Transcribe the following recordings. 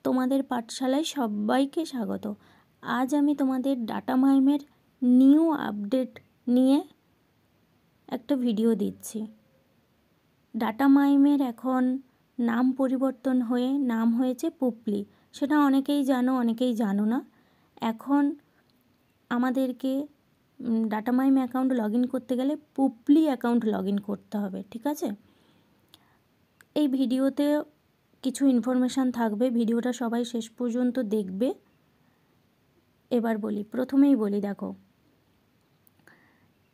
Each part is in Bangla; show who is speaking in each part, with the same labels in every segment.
Speaker 1: তোমাদের পাঠশালায় সবাইকে স্বাগত। আজ আমি তোমাদের ডাটা মাইমের নিউ আপডেট নিয়ে একটা ভিডিও দিচ্ছি। ডাটা মাইমের এখন নাম পরিবর্তন হয়ে নাম হয়েছে পুপলি। সেটা অনেকেই জানো, অনেকেই জানো না। এখন আমাদেরকে data mime account log in করতে গেলে পুপলি অ্যাকাউন্ট লগ ইন করতে হবে, ঠিক আছে? এই ভিডিওতে কিছু ইনফরমেশান থাকবে, ভিডিওটা সবাই শেষ পর্যন্ত দেখবে। এবার বলি, প্রথমেই বলি, দেখো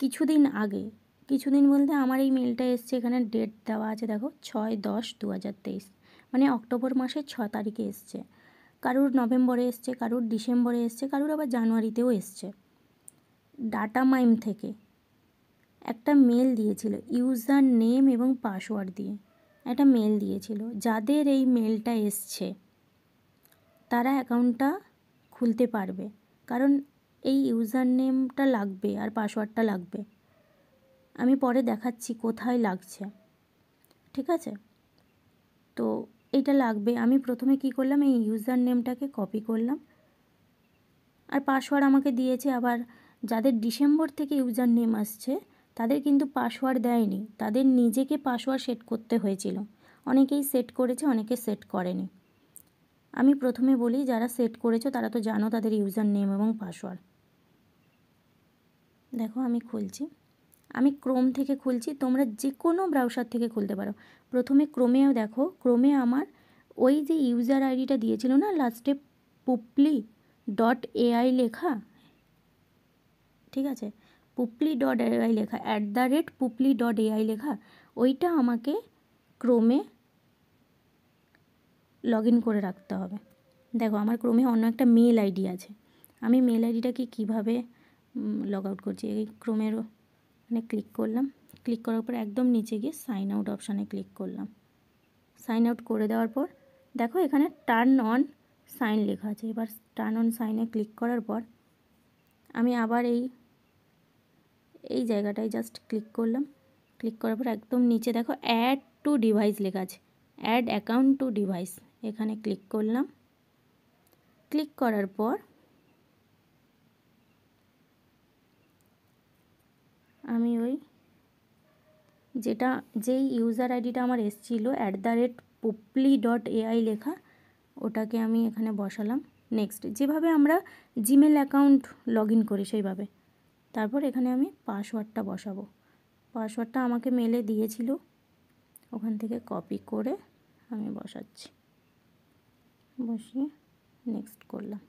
Speaker 1: কিছুদিন বলতে আমার এই মেলটা এসছে, এখানে ডেট দেওয়া আছে, দেখো 6/10/2023, মানে অক্টোবর মাসের 6 তারিখে এসছে। কারুর নভেম্বরে এসছে, কারুর ডিসেম্বরে এসছে, কারুর আবার জানুয়ারিতেও এসছে। ডাটা মাইম থেকে একটা মেল দিয়েছিল ইউজার নেম এবং পাসওয়ার্ড দিয়ে, একটা মেল দিয়েছিল। যাদের এই মেলটা এসছে তারা অ্যাকাউন্টটা খুলতে পারবে, কারণ এই ইউজার নেমটা লাগবে আর পাসওয়ার্ডটা লাগবে। আমি পরে দেখাচ্ছি কোথায় লাগছে, ঠিক আছে? তো এইটা লাগবে। আমি প্রথমে কি করলাম, এই ইউজার নেমটাকে কপি করলাম, আর পাসওয়ার্ড আমাকে দিয়েছে। আবার যাদের ডিসেম্বর থেকে ইউজার নেম আসছে তাদের কিন্তু পাসওয়ার্ড দেয়নি, তাদের নিজেকে পাসওয়ার্ড সেট করতে হয়েছিল। অনেকেই সেট করেছে, অনেকে সেট করেনি। আমি প্রথমে বলি, যারা সেট করেছো তারা তো জানো তাদের ইউজার নেম এবং পাসওয়ার্ড। দেখো আমি খুলছি, আমি ক্রোম থেকে খুলছি, তোমরা যে কোনো ব্রাউজার থেকে খুলতে পারো। প্রথমে ক্রোমেও দেখো, ক্রোমে আমার ওই যে ইউজার আইডিটা দিয়েছিল না লাস্টে, পুপলি.ai লেখা, ঠিক আছে? পুপলি.ai লেখা, @puppli.ai লেখা, ওইটা আমাকে ক্রোমে লগ ইন করে রাখতে হবে। দেখো আমার ক্রোমে অন্য একটা মেল আইডি আছে, আমি মেল আইডিটাকে কীভাবে লগ আউট করছি, এই ক্রোমের মানে ক্লিক করলাম, ক্লিক করার পর একদম নিচে গিয়ে সাইন আউট অপশানে ক্লিক করলাম। সাইন আউট করে দেওয়ার পর দেখো এখানে টার্ন অন সাইন লেখা আছে। এবার টার্ন অন সাইনে ক্লিক করার পর আমি আবার এই জায়গাটায় জাস্ট ক্লিক করলাম। ক্লিক করার পর একদম নিচে দেখো অ্যাড টু ডিভাইস লেখা আছে, অ্যাড অ্যাকাউন্ট টু ডিভাইস, এখানে ক্লিক করলাম। ক্লিক করার পর আমি যেই ইউজার আইডিটা আমার এসেছিলো @puppli.ai লেখা, ওটাকে আমি এখানে বসালাম। নেক্সট, যেভাবে আমরা জিমেল অ্যাকাউন্ট লগ ইন করি সেইভাবে। তারপর এখানে আমি পাসওয়ার্ডটা বসাবো। পাসওয়ার্ডটা আমাকে মেলে দিয়েছিল, ওখান থেকে কপি করে আমি বসাচ্ছি, বসিয়ে নেক্সট করলাম।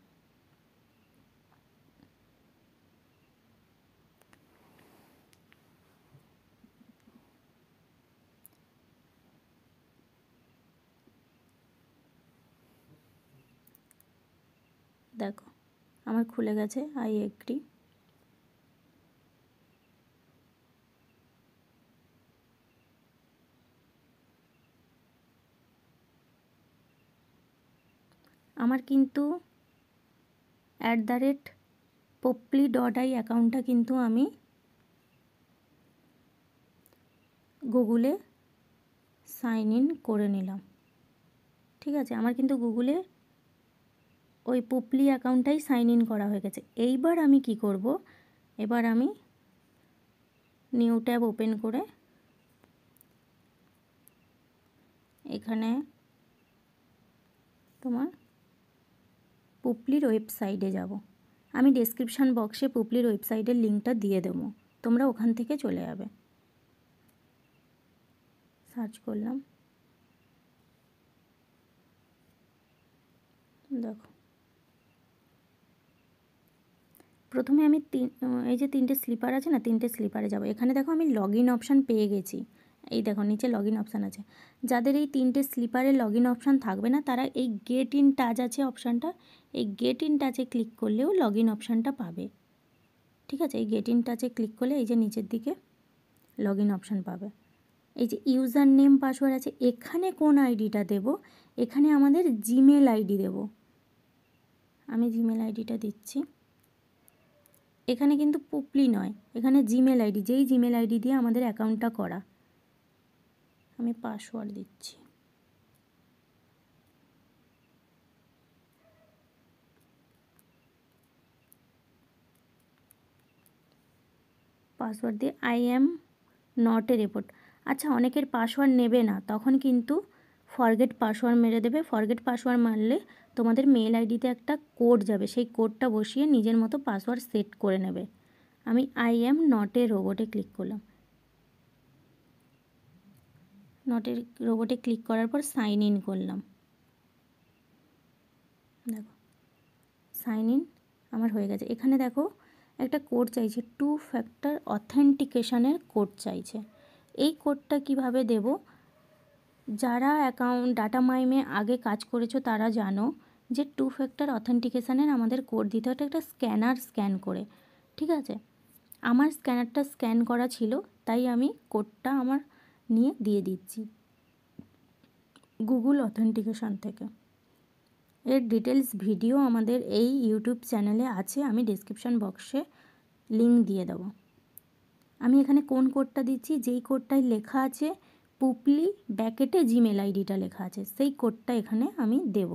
Speaker 1: দেখো আমার খুলে গেছে, আই এগ্রি। আমার কিন্তু @puppli.ai অ্যাকাউন্টটা কিন্তু আমি গুগলে সাইন ইন করে নিলাম, ঠিক আছে? আমার কিন্তু গুগলে ওই পুপলি অ্যাকাউন্টটাই সাইন ইন করা হয়ে গেছে। এইবার আমি কি করব, এবার আমি নিউ ট্যাব ওপেন করে এখানে তোমার পুপলির ওয়েবসাইটে যাব। আমি ডেসক্রিপশান বক্সে পুপলির ওয়েবসাইটের লিঙ্কটা দিয়ে দেবো, তোমরা ওখান থেকে চলে যাবে। সার্চ করলাম, দেখো প্রথমে আমি এই যে 3টে স্লিপার আছে না, 3টে স্লিপারে যাব। এখানে দেখো আমি লগ ইন অপশান পেয়ে গেছি, এই দেখো নিচে লগ ইন অপশান আছে। যাদের এই 3টে স্লিপারে লগ ইন অপশান থাকবে না, তারা এই গেট ইন টাচ আছে অপশানটা, এই গেট ইন টাচে ক্লিক করলেও লগ ইন অপশানটা পাবে, ঠিক আছে? এই গেট ইন টাচে ক্লিক করলে এই যে নিচের দিকে লগ ইন অপশান পাবে। এই যে ইউজার নেম পাসওয়ার্ড আছে, এখানে কোন আইডিটা দেব, এখানে আমাদের জিমেল আইডি দেব। আমি জিমেল আইডিটা দিচ্ছি। এখানে কিন্তু পুপলি নয়, এখানে জিমেল আইডি, যেই জিমেল আইডি দিয়ে আমাদের অ্যাকাউন্টটা করা। আমি পাসওয়ার্ড দিচ্ছি। পাসওয়ার্ড দিয়ে I am not A report. আচ্ছা, অনেকের পাসওয়ার্ড নেবে না, তখন কিন্তু ফরগেট পাসওয়ার্ড মেরে দেবে। ফরগেট পাসওয়ার্ড মারলে তোমাদের মেল আইডিতে একটা কোড যাবে, সেই কোডটা বসিয়ে নিজের মতো পাসওয়ার্ড সেট করে নেবে। আমি আই অ্যাম নট এ রোবটে ক্লিক করলাম। নট এ রোবটে ক্লিক করার পর সাইন ইন করলাম। দেখো সাইন ইন আমার হয়ে গেছে। এখানে দেখো একটা কোড চাইছে, 2 ফ্যাক্টর অথেন্টিকেশনের কোড চাইছে। এই কোডটা কিভাবে দেব? যারা অ্যাকাউন্ট ডাটা মাইমে আগে কাজ করেছো তারা জানো যে 2 ফ্যাক্টর অথেন্টিকেশনের আমাদের কোড দিতে হয় একটা স্ক্যানার স্ক্যান করে। ঠিক আছে, আমার স্ক্যানারটা স্ক্যান করা ছিল, তাই আমি কোডটা আমার নিয়ে দিয়ে দিচ্ছি গুগল অথেন্টিকেশন থেকে। এর ডিটেলস ভিডিও আমাদের এই ইউটিউব চ্যানেলে আছে, আমি ডেসক্রিপশন বক্সে লিঙ্ক দিয়ে দেবো। আমি এখানে কোন কোডটা দিচ্ছি? যেই কোডটায় লেখা আছে পুপলি ব্যাকেটে জিমেল আইডিটা লেখা আছে, সেই কোডটা এখানে আমি দেব।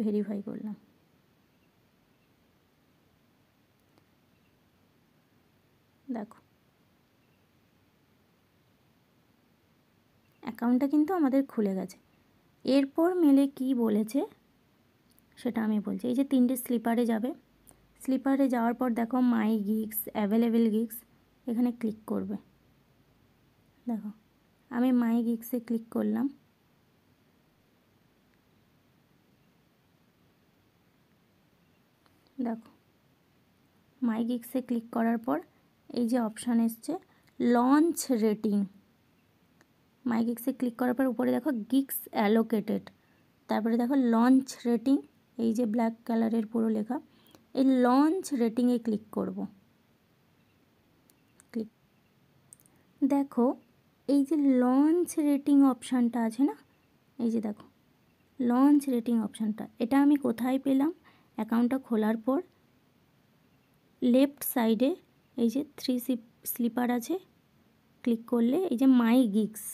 Speaker 1: ভেরিফাই করলাম। দেখো অ্যাকাউন্টটা কিন্তু আমাদের খুলে গেছে। এরপর মেলে কি বলেছে সেটা আমি বলছি। এই যে 3টে স্লিপারে যাবে, স্লিপারে যাওয়ার পর দেখো মাই গিগস, অ্যাভেলেবেল গিগস, এখানে ক্লিক করবে। দেখো আমি মাই গিগসে ক্লিক করলাম। দেখো মাই গিগসে ক্লিক করার পর এই যে অপশান এসছে লঞ্চ রেটিং। মাই গিগসে ক্লিক করার পর উপরে দেখো গিগস অ্যালোকেটেড, তারপরে দেখো লঞ্চ রেটিং, এই যে ব্ল্যাক কালারের পুরো লেখা, এই লঞ্চ রেটিংয়ে ক্লিক করব। ক্লিক, দেখো এই যে লঞ্চ রেটিং অপশানটা আছে না, এই যে দেখো লঞ্চ রেটিং অপশানটা, এটা আমি কোথায় পেলাম? অ্যাকাউন্টটা খোলার পর লেফট সাইডে এই যে 3 স্লিপার আছে, ক্লিক করলে এই যে মাই গিগস,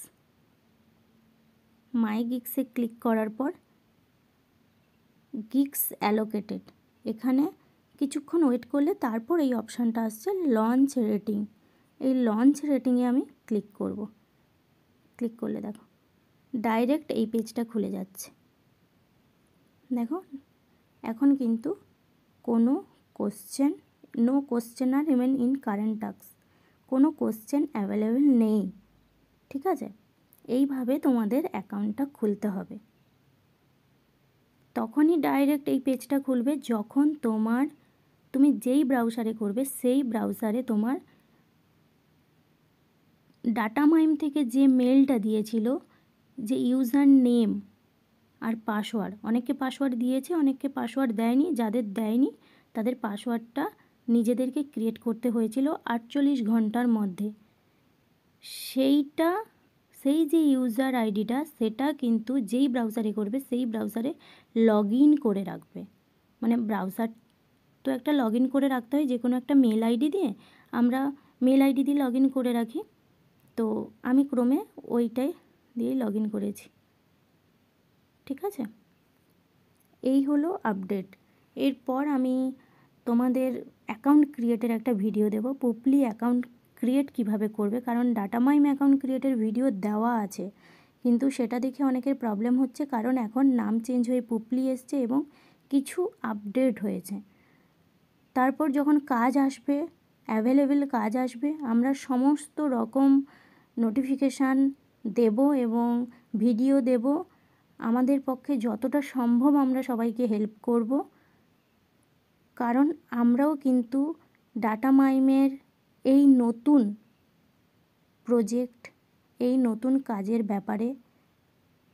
Speaker 1: মাই গিগসে ক্লিক করার পর গিগস অ্যালোকেটেড, এখানে কিছুক্ষণ ওয়েট করলে তারপর এই অপশানটা আসছে লঞ্চ রেটিং। এই লঞ্চ রেটিংয়ে আমি ক্লিক করব। ক্লিক করলে দেখো ডাইরেক্ট এই পেজটা খুলে যাচ্ছে। দেখো এখন কিন্তু কোনো question, no question are remain in current task, কোনো কোশ্চেন অ্যাভেলেবেল নেই। ঠিক আছে, এইভাবে তোমাদের অ্যাকাউন্টটা খুলতে হবে। তখনই ডাইরেক্ট এই পেজটা খুলবে যখন তুমি যেই ব্রাউজারে করবে সেই ব্রাউজারে তোমার ডাটা মাইম থেকে যে মেলটা দিয়েছিল, যে ইউজার নেম আর পাসওয়ার্ড, অনেকে পাসওয়ার্ড দিয়েছে, অনেককে পাসওয়ার্ড দেয়নি, যাদের দেয়নি তাদের পাসওয়ার্ডটা নিজেদেরকে ক্রিয়েট করতে হয়েছিল 48 ঘন্টার মধ্যে। সেই যে ইউজার আইডিটা সেটা কিন্তু যেই ব্রাউজারে করবে সেই ব্রাউজারে লগ ইন করে রাখবে। মানে ব্রাউজার তো একটা লগ ইন করে রাখতে হয়, যে কোনো একটা মেল আইডি দিয়ে, আমরা মেল আইডি দিয়ে লগ ইন করে রাখি, তো আমি ক্রোমে ওইটাই দিয়েই লগ ইন করেছি। ঠিক আছে, এই হলো আপডেট। এরপর আমি তোমাদের অ্যাকাউন্ট ক্রিয়েটের একটা ভিডিও দেব, পুপলি অ্যাকাউন্ট ক্রিয়েট কিভাবে করবে, কারণ ডাটা মাইম অ্যাকাউন্ট ক্রিয়েটের ভিডিও দেওয়া আছে, কিন্তু সেটা দেখে অনেকের প্রবলেম হচ্ছে, কারণ এখন নাম চেঞ্জ হয়ে পুপলি এসছে এবং কিছু আপডেট হয়েছে। তারপর যখন কাজ আসবে, অ্যাভেলেবেল কাজ আসবে, আমরা সমস্ত রকম নোটিফিকেশান দেব এবং ভিডিও দেব। আমাদের পক্ষে যতটা সম্ভব আমরা সবাইকে হেল্প করব, কারণ আমরাও কিন্তু ডাটা মাইমের এই নতুন প্রজেক্ট, এই নতুন কাজের ব্যাপারে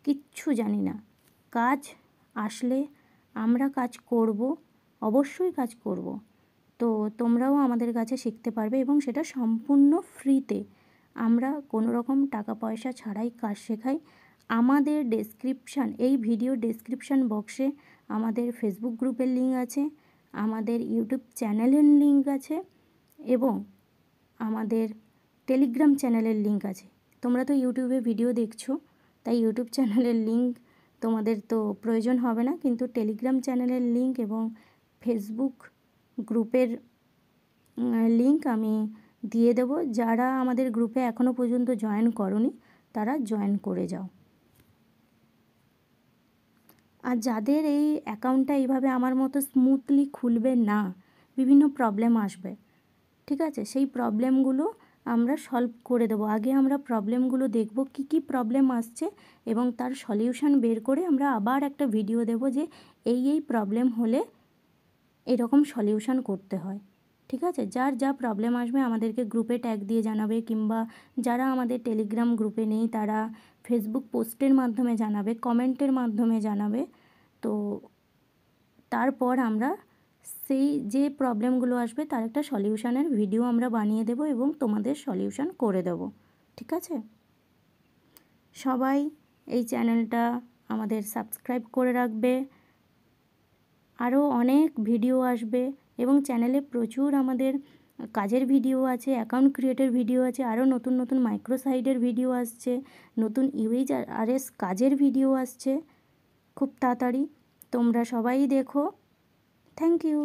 Speaker 1: কিচ্ছু জানি না। কাজ আসলে আমরা কাজ করব, অবশ্যই কাজ করব। তো তোমরাও আমাদের কাছে শিখতে পারবে এবং সেটা সম্পূর্ণ ফ্রিতে। আমরা কোনো রকম টাকা পয়সা ছাড়াই কাজ শেখাই। আমাদের এই ভিডিও ডেসক্রিপশান বক্সে আমাদের ফেসবুক গ্রুপের লিঙ্ক আছে, আমাদের ইউটিউব চ্যানেলের লিঙ্ক আছে এবং আমাদের টেলিগ্রাম চ্যানেলের লিঙ্ক আছে। তোমরা তো ইউটিউবে ভিডিও দেখছো, তাই ইউটিউব চ্যানেলের লিঙ্ক তোমাদের তো প্রয়োজন হবে না, কিন্তু টেলিগ্রাম চ্যানেলের লিঙ্ক এবং ফেসবুক গ্রুপের লিঙ্ক আমি দিয়ে দেবো। যারা আমাদের গ্রুপে এখনও পর্যন্ত জয়েন করোনি তারা জয়েন করে যাও। আর যাদের এই অ্যাকাউন্টটা এইভাবে আমার মতো স্মুথলি খুলবে না, বিভিন্ন প্রবলেম আসবে, ঠিক আছে, সেই প্রবলেমগুলো আমরা সলভ করে দেবো। আগে আমরা প্রবলেমগুলো দেখব কি কি প্রবলেম আসছে এবং তার সলিউশন বের করে আমরা আবার একটা ভিডিও দেব যে এই প্রবলেম হলে এরকম সলিউশন করতে হয়, ঠিক আছে। যার যা প্রবলেম আসবে আমাদেরকে গ্রুপে ট্যাগ দিয়ে জানাবে, কিংবা যারা আমাদের টেলিগ্রাম গ্রুপে নেই তারা ফেসবুক পোস্টের মাধ্যমে জানাবে, কমেন্টের মাধ্যমে জানাবে। তো তারপর আমরা সেই যে প্রবলেমগুলো আসবে তার একটা সলিউশনের ভিডিও আমরা বানিয়ে দেব এবং তোমাদের সলিউশন করে দেব, ঠিক আছে। সবাই এই চ্যানেলটা আমাদের সাবস্ক্রাইব করে রাখবে। আরও অনেক ভিডিও আসবে এবং চ্যানেলে প্রচুর আমাদের কাজের ভিডিও আছে, অ্যাকাউন্ট ক্রিয়েটের ভিডিও আছে, আরও নতুন নতুন মাইক্রোসাইটের ভিডিও আসছে, নতুন UHRS কাজের ভিডিও আসছে খুব তাড়াতাড়ি। তোমরা সবাই দেখো। Thank you.